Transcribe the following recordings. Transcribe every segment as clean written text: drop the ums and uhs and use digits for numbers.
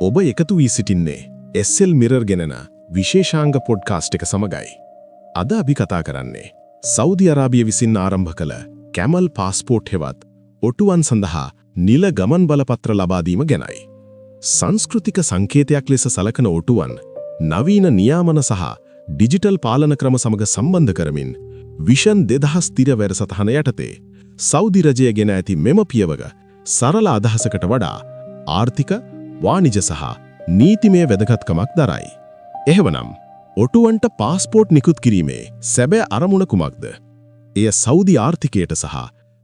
ඔබ එකතු වී සිටින්නේ SL මිරර් ගෙනන විශේෂාංග පොඩ්කාස්ට් එක සමගයි. අද අපි කතා කරන්නේ සෞදි අරාබිය විසින් ආරම්භ කළ කැමල් පාස්පෝර්ට් හෙවත් ඔටුවන් සඳහා නිල ගමන් බලපත්‍ර ලබා දීම ගැනයි. සංස්කෘතික සංකේතයක් ලෙස සලකන ඔටුවන් නවීන නියාමන සහ ඩිජිටල් පාලන ක්‍රම සමග සම්බන්ධ කරමින් විෂන් 2000 ස්ථිර වැඩසටහන යටතේ සෞදි රජය ගෙන ඇති මෙම පියවර සරල අදහසකට වඩා ආර්ථික, වාණිජ සහ නීතිමය වැදගත්කමක් දරයි. එහෙවනම් ඔටුවන්ට පාස්පෝර්ට් නිකුත් කිරීමේ සැබෑ අරමුණ කුමක්ද? එය සෞදි ආර්ථිකයට සහ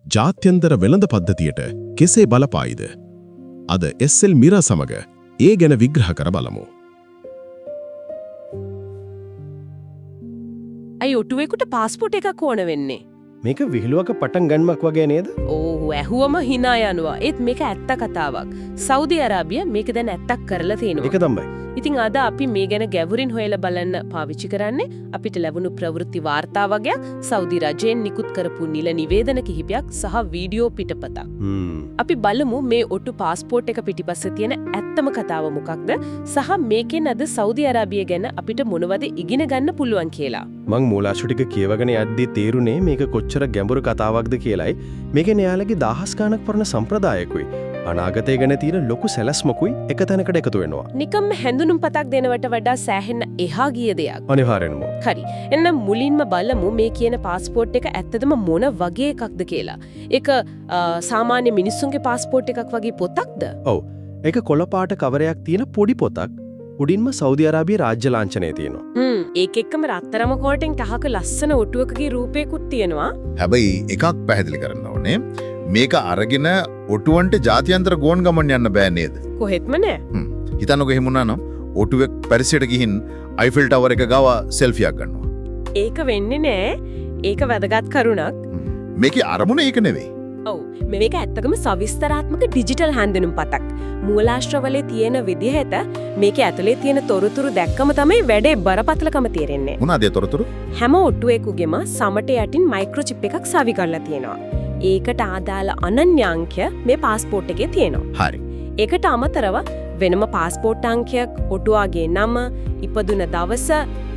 ජාත්‍යන්තර වෙළඳ පද්ධතියට කෙසේ බලපායිද? අද SL මිරර් සමග ඒ ගැන විග්‍රහ කර බලමු. අයි ඔටුවෙකුට පාස්පෝර්ට් එකක් ඕන වෙන්නේ. මේක විහිළුවක පටන් ගන්නමක් වගේ නේද? ඕ ඇහුවම hina යනවා. ඒත් මේක ඇත්ත කතාවක්. සෞදි අරාබිය මේක දැන් ඇත්තක් කරලා තිනවා. ඒක තමයි. ඉතින් අද අපි මේ ගැන ගැඹුරින් හොයලා බලන්න පාවිච්චි කරන්නේ අපිට ලැබුණු ප්‍රවෘත්ති වාර්තා වගේක්, සෞදි රජයෙන් නිකුත් කරපු නිල නිවේදන කිහිපයක් සහ වීඩියෝ පිටපතක්. අපි බලමු මේ ඔටු පාස්පෝර්ට් එක පිටිපස්සේ තියෙන ඇත්තම කතාව මොකක්ද සහ මේකෙන් අද සෞදි අරාබිය ගැන අපිට මොනවද ඉගෙන ගන්න පුළුවන් කියලා. මං මූලාශ්‍ර ටික කියවගෙන යද්දී තේරුනේ මේක කොච්චර ගැඹුරු කතාවක්ද කියලායි. මේකේ න්යායලගේ දහස් ගණක් පරණ සම්ප්‍රදායකුයි අනාගතය ගැන තියෙන ලොකු සැලැස්මකුයි එක තැනකට එකතු වෙනවා. නිකම්ම හැඳුනුම් පතක් දෙනවට වඩා සෑහෙන එහා ගිය දෙයක්. අනිවාර්යෙන්ම. හරි. එහෙනම් මුලින්ම බලමු මේ කියන පාස්පෝර්ට් එක ඇත්තදම මොන වගේ එකක්ද කියලා. ඒක සාමාන්‍ය මිනිස්සුන්ගේ පාස්පෝර්ට් එකක් වගේ පොතක්ද? ඔව්. ඒක කොළ පාට කවරයක් තියෙන පොඩි පොතක්. උඩින්ම සෞදි අරාබියේ රාජ්‍ය ලාංඡනය තියෙනවා. ඒක එක්කම රත්තරම කෝටෙන් කහක ලස්සන ඔටුවකගේ රූපයකුත් තියෙනවා. හැබැයි එකක් පැහැදිලි කරන්න ඕනේ. මේක අරගෙන ඔටුවන්ට ජාත්‍යන්තර ගෝන් ගමන් යන්න බෑ නේද? කොහෙත්ම නෑ. හිතන්නකෝ එහෙම වුණා නම් ඔටුවෙක් පැරිසයට ගිහින් අයිෆෙල් ටවර් එක ගාව සෙල්ෆියක් ගන්නවා. ඒක වෙන්නේ නෑ. ඒක වැදගත් කරුණක්. මේකේ අරමුණ ඒක නෙවෙයි. ඔව්. මේක ඇත්තකම සවිස්තරාත්මක ඩිජිටල් හැඳුනුම් පතක්. මූලාශ්‍රවලේ තියෙන විදිහට මේකේ ඇතුලේ තියෙන තොරතුරු දැක්කම තමයි වැඩේ බරපතලකම තේරෙන්නේ. මොනවාද ඒ තොරතුරු? හැම ඔටුවෙකුගෙම සමට යටින් මයික්‍රොචිප් එකක් සවි කරලා තියෙනවා. ඒකට ආදාළ අනන්‍ය අංකය මේ පාස්පෝර්ට් එකේ තියෙනවා. හරි. ඒකට අමතරව වෙනම පාස්පෝර්ට් අංකයක්, ඔටුවාගේ නම, ඉපදුන දවස,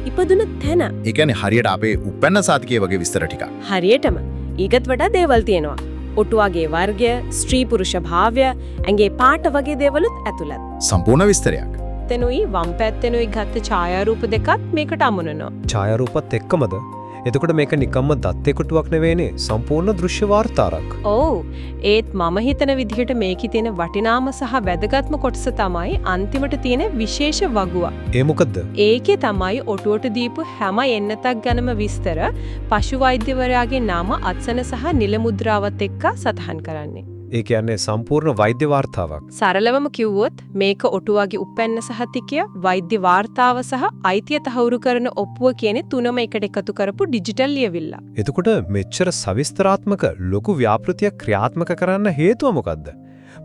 ඉපදුන තැන. ඒ කියන්නේ හරියට අපේ උපැන්න සාතිකයේ වගේ විස්තර ටිකක්. හරියටම. ඊගත් වඩා දේවල් තියෙනවා. ඔටුවාගේ වර්ගය, ස්ත්‍රී පුරුෂ භාවය, ඇඟේ පාට වගේ දේවලුත් ඇතුළත්. සම්පූර්ණ විස්තරයක්. තෙනුයි වම් පැත්තෙනුයි ගත්ත ඡායාරූප දෙකත් මේකට අමුණනවා. ඡායාරූපත් එක්කමද? එතකොට මේක නිකම්ම දත්තේ කොටුවක් නෙවෙයිනේ, සම්පූර්ණ දෘශ්‍ය වාර්තාවක්. ඔව්. ඒත් මම හිතන විදිහට මේකේ තියෙන වටිනාම සහ වැදගත්ම කොටස තමයි අන්තිමට තියෙන විශේෂ වගුව. ඒ මොකද්ද? ඒකේ තමයි ඔටුවට දීපු හැම එන්නතක් ගැනම විස්තර පශු වෛද්‍යවරයාගේ නම, අත්සන සහ නිල මුද්‍රාවත් එක්ක සටහන් කරන්නේ. ඒ කියන්නේ සම්පූර්ණ වෛද්‍ය වාර්තාවක්. සරලවම කිව්වොත් මේක ඔටුවාගේ උපැන්න සහතිකය, වෛද්‍ය වාර්තාව සහ අයිතිය තහවුරු කරන ඔප්පුව කියන තුනම එකට එකතු කරපු ඩිජිටල් ලියවිල්ල. එතකොට මෙච්චර සවිස්තරාත්මක ලොකු ව්‍යාපෘතියක් ක්‍රියාත්මක කරන්න හේතුව මොකද්ද?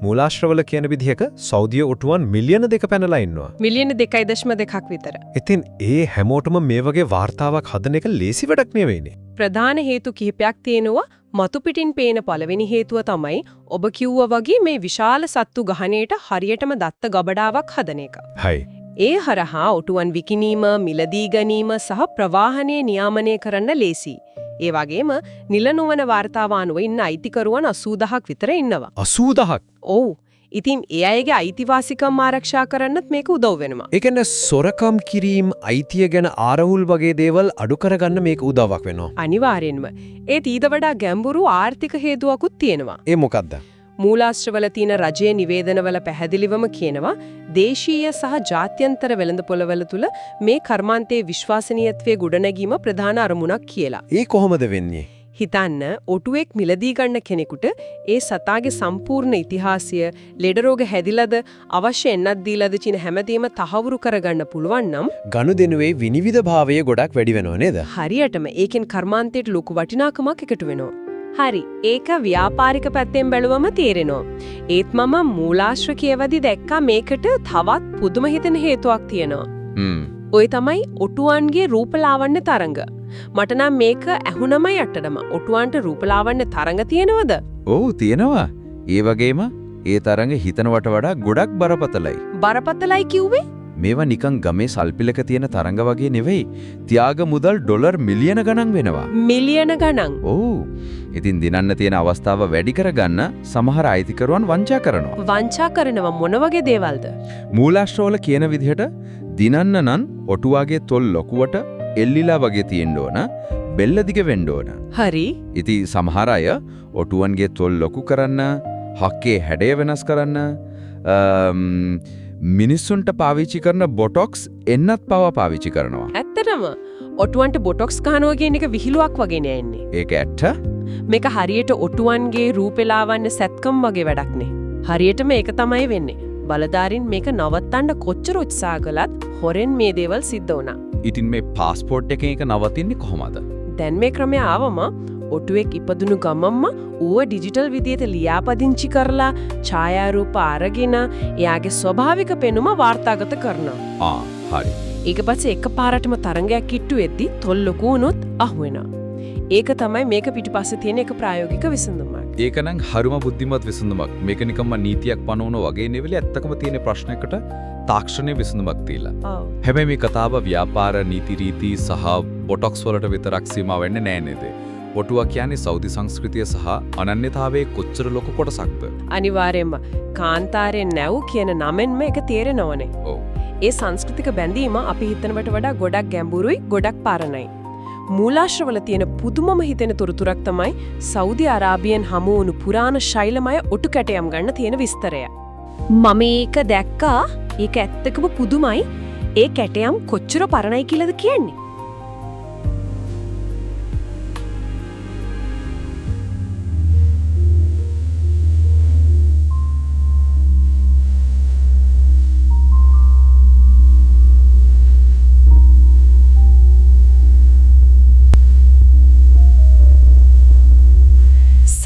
මූලාශ්‍රවල කියන විදිහක සෞදිය ඔටුවන් මිලියන 2 පැනලා ඉන්නවා. මිලියන 2.2ක් විතර. ඉතින් ඒ හැමෝටම මේ වගේ වාර්තාවක් හදන එක ලේසි වැඩක් නෙවෙයිනේ. ප්‍රධාන හේතු කිහිපයක් තියෙනවා. මතු පිටින් පේන පළවෙනි හේතුව තමයි ඔබ කිව්වා වගේ මේ විශාල සත්තු ගහණයට හරියටම දත්ත ගබඩාවක් හදන එක. හයි. ඒ හරහා ඔටුවන් විකිණීම, මිලදී ගැනීම සහ ප්‍රවාහනය නියාමනය කරන්න ලේසි. ඒ වගේම නිල නොවන වාර්තාව අනුව ඉන්න අයිතිකරුවන් 80000ක් විතර ඉන්නවා. 80000ක්? ඔව්. ඉතින් ඒ අයගේ අයිතිවාසිකම් ආරක්ෂා කරන්නත් මේක උදව් වෙනවා. ඒ කියන්නේ සොරකම් කිරීම, අයිතිය ගැන ආරවුල් වගේ දේවල් අඩු කරගන්න මේක උදව්වක් වෙනවා. අනිවාර්යෙන්ම. ඒත් ඊට වඩා ගැඹුරු ආර්ථික හේතුවකුත් තියෙනවා. ඒ මොකද්ද? මූලාශ්‍රවල තියෙන රජයේ නිවේදනවල පැහැදිලිවම කියනවා දේශීය සහ ජාත්‍යන්තර වෙළඳපොළවල තුල මේ කර්මාන්තයේ විශ්වාසනීයත්වයේ ගොඩනැගීම ප්‍රධාන අරමුණක් කියලා. ඒ කොහොමද වෙන්නේ? හිතන්න ඔටුවෙක් මිලදී ගන්න කෙනෙකුට ඒ සතාගේ සම්පූර්ණ ඉතිහාසය, ලෙඩ රෝග හැදිලාද, අවශ්‍ය එන්නත් දීලාද කියන හැමදේම තහවුරු කරගන්න පුළුවන් නම් ගනුදෙනුවේ විනිවිදභාවය ගොඩක් වැඩි වෙනව නේද? හරියටම ඒකෙන් කර්මාන්තයට ලොකු වටිනාකමක් එකතු වෙනවා. හරි. ඒක ව්‍යාපාරික පැත්තෙන් බැලුවම තේරෙනවා. ඒත් මම මූලාශ්‍ර කියවදී දැක්කා මේකට තවත් පුදුම හිතෙන හේතුවක් තියෙනවා. ඔය තමයි ඔටුවන්ගේ රූපලාවන්‍ය තරංග. මට නම් මේක ඇහුනම යටටම ඔටුවන්ට රූපලාවන්‍ය තරංග තියෙනවද? ඔව් තියෙනවා. ඒ වගේම ඒ තරඟ හිතනවට වඩා ගොඩක් බරපතලයි. බරපතලයි කිව්වේ? මේවා නිකන් ගමේ සල්පිලක තියෙන තරඟ වගේ නෙවෙයි. ත්‍යාග මුදල් ඩොලර් මිලියන ගණන් වෙනවා. මිලියන ගණන්. ඔව්. ඉතින් දිනන්න තියෙන අවස්ථාව වැඩි කරගන්න සමහර අයිතිකරුවන් වංචා කරනවා. වංචා කරනවා මොන වගේ දේවල්ද? මූලාශ්‍රවල කියන විදිහට දිනන්න නම් ඔටුවාගේ තොල් ලොකුවට එල්ලිලා වගේ තියෙන්න ඕන. බෙල්ල දිග වෙන්න ඕන. හරි. ඉතින් සමහර අය ඔටුවන්ගේ තොල් ලොකු කරන්න, හක්කේ හැඩය වෙනස් කරන්න, මිනිස්සුන්ට පාවිච්චි කරන බොටොක්ස් එන්නත් පවා පාවිච්චි කරනවා. ඇත්තටම ඔටුවන්ට බොටොක්ස් ගහනවා කියන එක විහිළුවක් වගේ නෑන්නේ. ඒක ඇත්ත. මේක හරියට ඔටුවන්ගේ රූපෙලාවන්න සැත්කම් වගේ වැඩක්නේ. හරියටම ඒක තමයි වෙන්නේ. බලධාරීන් මේක නවත්තන්න කොච්චර උත්සාහ කළත් හොරෙන් මේ දේවල් සිද්ධ වුණා. ඉතින් මේ પાස්පෝර්ට් එකෙන් එක නවතින්නේ කොහොමද? දැන් මේ ක්‍රමය ආවම ඔටුවෙක් ඉපදුණු ගමම්ම ඌව ඩිජිටල් විදියට ලියාපදිංචි කරලා ඡායාරූප අරගෙන එයාගේ ස්වභාවික පෙනුම වාර්තාගත කරනවා. හරි. ඊට පස්සේ එකපාරටම තරංගයක් කිට්ටු වෙද්දි තොල් ලොකු වුණොත් අහුවෙනවා. ඒක තමයි මේක පිටිපස්සේ තියෙන එක ප්‍රායෝගික විසඳුමක්. ඒක නම් හරිම බුද්ධිමත් විසඳුමක්. මේක නිකම්ම නීතියක් පනවන වගේ නෙවෙයි ඇත්තකම තියෙන ප්‍රශ්නයකට තාක්ෂණයේ විසඳුමක් තියලා. හැබැයි මේ කතාව ව්‍යාපාර නීති රීති සහ බොටොක්ස් වලට විතරක් සීමා වෙන්නේ නෑ නේද? ඔටුවා කියන්නේ සෞදි සංස්කෘතිය සහ අනන්‍යතාවයේ කොච්චර ලොකු කොටසක්ද? අනිවාර්යයෙන්ම කාන්තාරයෙන් නැව් කියන නමෙන්ම ඒක තේරෙනවනේ. ඔව්. ඒ සංස්කෘතික බැඳීම අපි හිතනවට වඩා ගොඩක් ගැඹුරුයි, ගොඩක් පාරණයි. මූලාශ්‍රවල තියෙන පුදුමම හිතෙන තොරතුරක් තමයි සෞදි අරාබියෙන් හමු වුණු පුරාණ ශෛලමය ඔටු කැටයම් ගන්න තියෙන විස්තරය. මම ඒක දැක්කා. ඒක ඇත්තකම පුදුමයි. ඒ කැටයම් කොච්චර පරණයි කියලාද කියන්නේ?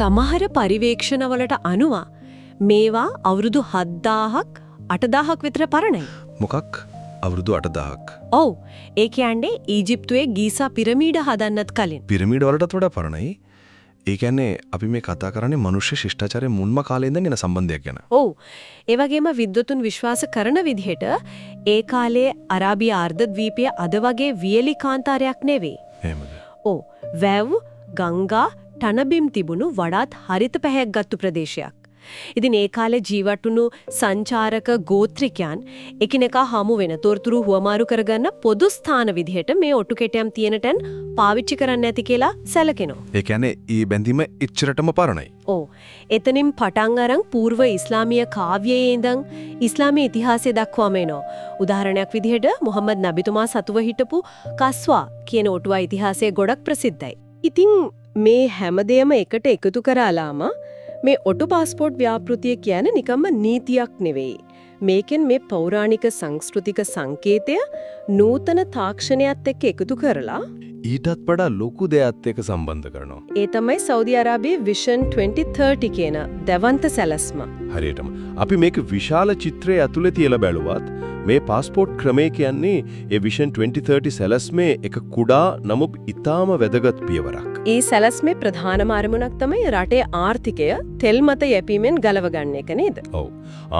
සමහර පරිවේක්ෂණවලට අනුව මේවා අවුරුදු 7000ක් 8000ක් විතර පරණයි. මොකක්? අවුරුදු 8000ක්. ඔව්. ඒ කියන්නේ ඊජිප්තුවේ ගීසා පිරමීඩ හදන්නත් කලින්. පිරමීඩ වලටත් වඩා පරණයි. ඒ කියන්නේ අපි මේ කතා කරන්නේ මනුෂ්‍ය ශිෂ්ටාචාරයේ මුල්ම කාලේ ඉඳන් එන සම්බන්ධයක් ගැන. ඔව්. ඒ වගේම විද්වතුන් විශ්වාස කරන විදිහට ඒ කාලේ අරාබිය අර්ධද්වීපය අද වගේ වියලි කාන්තාරයක් නෙවෙයි. එහෙමද? ඔව්. වැව්, ගංගා, ටනබිම් තිබුණු වඩාත් හරිත පැහැයක්ගත්තු ප්‍රදේශයක්. ඉතින් ඒ කාලේ ජීවත් වුණු සංචාරක ගෝත්‍රිකයන් එකිනෙකා හමු වෙන තොරතුරු හුවමාරු කරගන්න පොදු ස්ථාන විදිහට මේ ඔටු කෙටයම් තියෙන තැන් පාවිච්චි කරන්න ඇති කියලා සැලකෙනවා. ඒ කියන්නේ ඊ බැඳීම එච්චරටම පරණයි. ඔව්. එතනින් පටන් අරන් పూర్ව ඉස්ලාමීය කාව්‍යයේ ඉඳන් ඉස්ලාමීය ඉතිහාසය දක්වාම එනවා. උදාහරණයක් විදිහට මොහම්මද් නබිතුමා සතුව හිටපු කස්වා කියන ඔටුවා ඉතිහාසය ගොඩක් ප්‍රසිද්ධයි. ඉතින් මේ හැමදේම එකට එකතු කරාලාම මේ ඔටු පාස්පෝර්ට් ව්‍යාපෘතිය කියන්නේ නිකම්ම නීතියක් නෙවෙයි. මේකෙන් මේ පෞරාණික සංස්කෘතික සංකේතය නූතන තාක්ෂණයත් එක්ක එකතු කරලා ඊටත් වඩා ලොකු දෙයක් එක්ක සම්බන්ධ කරනවා. ඒ තමයි සෞදි අරාබියේ විෂන් 2030 කියන දවන්ත සැලැස්ම. හරියටම. අපි මේක විශාල චිත්‍රයේ ඇතුලේ තියලා බැලුවත් මේ પાස්පෝර්ට් ක්‍රමය කියන්නේ ඒ විෂන් 2030 සැලැස්මේ එක කුඩා නමුත් ඊටාම වැදගත් පියවරක්. ඒ සැලැස්මේ ප්‍රධානම අරමුණක් තමයි රටේ ආර්ථිකය තෙල් මත යැපීමෙන් ගලව ගන්න එක නේද? ඔව්.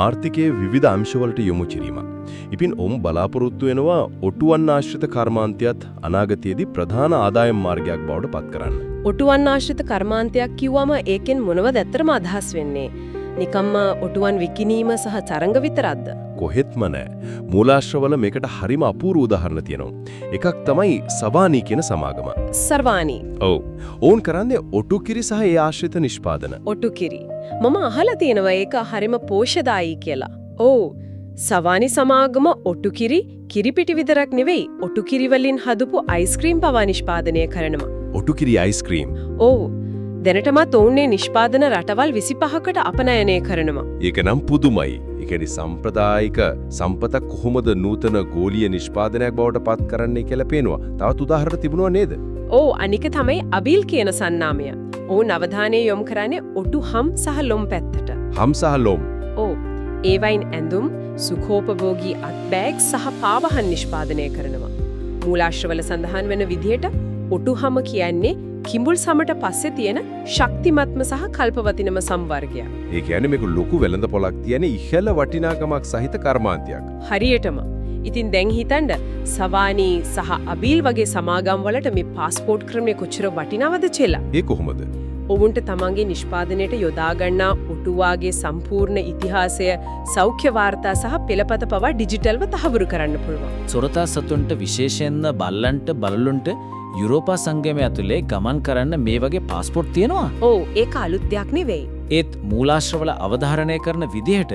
ආර්ථිකයේ විවිධ අංශවලට යොමු කිරීම. ඉතින් බලාපොරොත්තු වෙනවා ඔටුවන් ආශ්‍රිත කර්මාන්තයත් අනාගතයේදී ප්‍රධාන ආදායම් මාර්ගයක් බවට පත් කරන්න. ඔටුවන් ආශ්‍රිත කර්මාන්තයක් කිව්වම ඒකෙන් මොනවද ඇත්තටම අදහස් වෙන්නේ? නිකම්ම ඔටුවන් විකිණීම සහ තරඟ විතරක්ද? කොහෙත්ම නෑ. මූලාශ්‍රවල මේකට හරිම අපූර්ව උදාහරණ තියෙනවා. එකක් තමයි සවානී කියන සමාගම. සර්වානී. ඔව්. ඕන් කරන්නේ ඔටු කිරි සහ ඒ ආශ්‍රිත නිෂ්පාදන. ඔටු කිරි. මම අහලා තියෙනවා ඒක හරිම පෝෂදායී කියලා. ඔව්. සවානි සමාගම ඔටු කිරි කිරිපිටි විතරක් නෙවෙයි ඔටු කිරි වලින් හදපු අයිස්ක්‍රීම් පවා නිෂ්පාදනය කරනවා. ඔටු කිරි අයිස්ක්‍රීම්. ඔව්. දැනටමත් ඔවුන්නේ නිෂ්පාදන රටවල් 25කට අපනයනය කරනවා. ඒක නම් පුදුමයි. ඒ කියන්නේ සම්ප්‍රදායික සම්පත කොහොමද නූතන ගෝලීය නිෂ්පාදනයක් බවට පත් කරන්නේ කියලා පේනවා. තවත් උදාහරණ තිබුණා නේද? ඔව් අනික තමයි අබිල් කියන සන්නාමය. ඔවුන් අවධානය යොමු කරන්නේ ඔටු හම් සහ ලොම් පැත්තට. හම් සහ ලොම්. ඔව්. ඒවයින් ඇඳුම්, සුඛෝපභෝගී අත්බෑග් සහ පාවහන් නිෂ්පාදනය කරනවා. මූලාශ්‍රවල සඳහන් වෙන විදිහට ඔටුහම කියන්නේ කිඹුල් සමට පස්සේ තියෙන ශක්තිමත්ම සහ කල්පවතිනම සම්වර්ගයක්. ඒ කියන්නේ මේක ලොකු වෙළඳ පොලක් තියෙන ඉහළ වටිනාකමක් සහිත කර්මාන්තයක්. හරියටම. ඉතින් දැන් හිතන්න සවානී සහ අබීල් වගේ සමාගම් වලට මේ પાස්පෝර්ට් ක්‍රමය කොච්චර වටිනවද කියලා. ඒ කොහොමද? ඔවුන්ට තමන්ගේ නිෂ්පාදනයට යොදා ගන්නා ඔටුවාගේ සම්පූර්ණ ඉතිහාසය, සෞඛ්‍ය වාර්තා සහ පෙළපත පවා ඩිජිටල්ව තහවුරු කරන්න පුළුවන්. සොරතා සතුන්ට විශේෂයෙන්ම බල්ලන්ට බලලුන්ට යුරෝපා සංගමය ඇතුලේ ගමන් කරන්න මේ වගේ પાස්පෝර්ට් තියෙනවා. ඔව් ඒක අලුත් දෙයක් නෙවෙයි. ඒත් මූලාශ්‍රවල අවධාරණය කරන විදිහට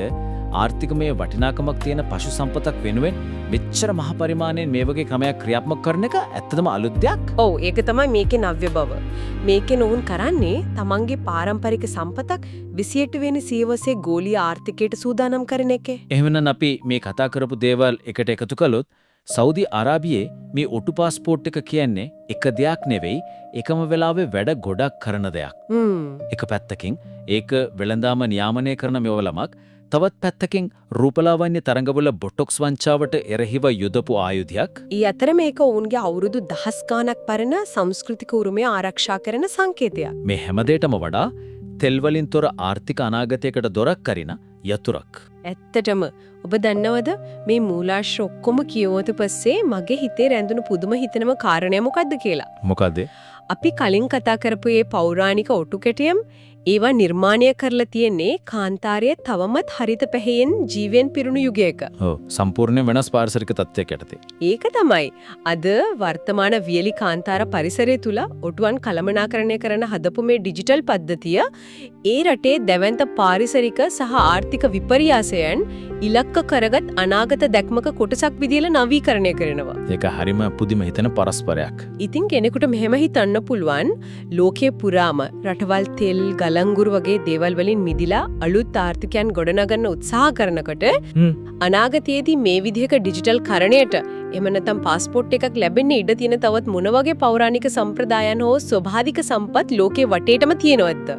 ආර්ථිකමය වටිනාකමක් තියෙන පශු සම්පතක් වෙනුවෙන් මෙච්චර මහ පරිමාණයෙන් මේ වගේ ක්‍රමයක් ක්‍රියාත්මක කරන එක ඇත්තටම අලුත් දෙයක්. ඔව් ඒක තමයි මේකේ නව්‍ය බව. මේකේ නෝන් කරන්නේ තමන්ගේ පාරම්පරික සම්පතක් 28 වෙනි සියවසේ ගෝලීය ආර්ථිකයට සූදානම් කරන එකේ. එහෙමනම් අපි මේ කතා කරපු දේවල් එකට එකතු කළොත් සෞදි අරාබියේ මේ ඔටු પાස්පෝර්ට් එක කියන්නේ එක දෙයක් නෙවෙයි එකම වෙලාවේ වැඩ ගොඩක් කරන දෙයක්. එක පැත්තකින් ඒක වෙළඳාම නියාමනය කරන මෙවලමක්, තවත් පැත්තකින් රූපලාවන්‍ය තරඟවල බොටොක්ස් වංචාවට එරෙහිව යොදපු ආයුධයක්. ඊ අතර මේක ඔවුන්ගේ අවුරුදු දහස් ගාණක් පරණ සංස්කෘතික උරුමය ආරක්ෂා කරන සංකේතයක්. මේ හැමදේටම වඩා තෙල්වලින් තොර ආර්ථික අනාගතයකට දොරක් කරින යතුරක්. ඇත්තටම ඔබ දන්නවද මේ මූලාශ්‍ර ඔක්කොම කියවුවට පස්සේ මගේ හිතේ රැඳුණු පුදුම හිතෙනම කාරණය මොකද්ද කියලා. මොකද? අපි කලින් කතා කරපු මේ පෞරාණික ඔටු කැටයම් ඒවා නිර්මාණය කරලා තියෙන්නේ කාන්තාරයේ තවමත් හරිත පැහැයෙන් ජීවෙන් පිරුණු යුගයක. ඔව් සම්පූර්ණයෙන් වෙනස් පාරිසරික තත්ත්වයක යටතේ. ඒක තමයි අද වර්තමාන වියලි කාන්තාර පරිසරය තුල ඔටුවන් කළමනාකරණය කරන හදපු මේ ඩිජිටල් පද්ධතිය ඒ රටේ දැවැන්ත පාරිසරික සහ ආර්ථික විපර්යාසයන් ඉලක්ක කරගත් අනාගත දැක්මක කොටසක් විදියට නවීකරණය කරනවා. ඒක හරිම පුදුම හිතෙන පරස්පරයක්. ඉතින් කෙනෙකුට මෙහෙම හිතන්න පුළුවන් ලෝකයේ පුරාම රටවල් තෙල් ගලංගුරු වගේ දේවල් වලින් මිදිලා අලුත් ආර්ථිකයන් ගොඩනගන්න උත්සාහ කරනකොට අනාගතයේදී මේ විදිහක ඩිජිටල් කරණයට එහෙම නැත්නම් પાස්පෝර්ට් එකක් ලැබෙන්න ඉඩ තියෙන තවත් මොන වගේ පෞරාණික සම්ප්‍රදායන් හෝ ස්වභාවික සම්පත් ලෝකේ වටේටම තියෙනවද?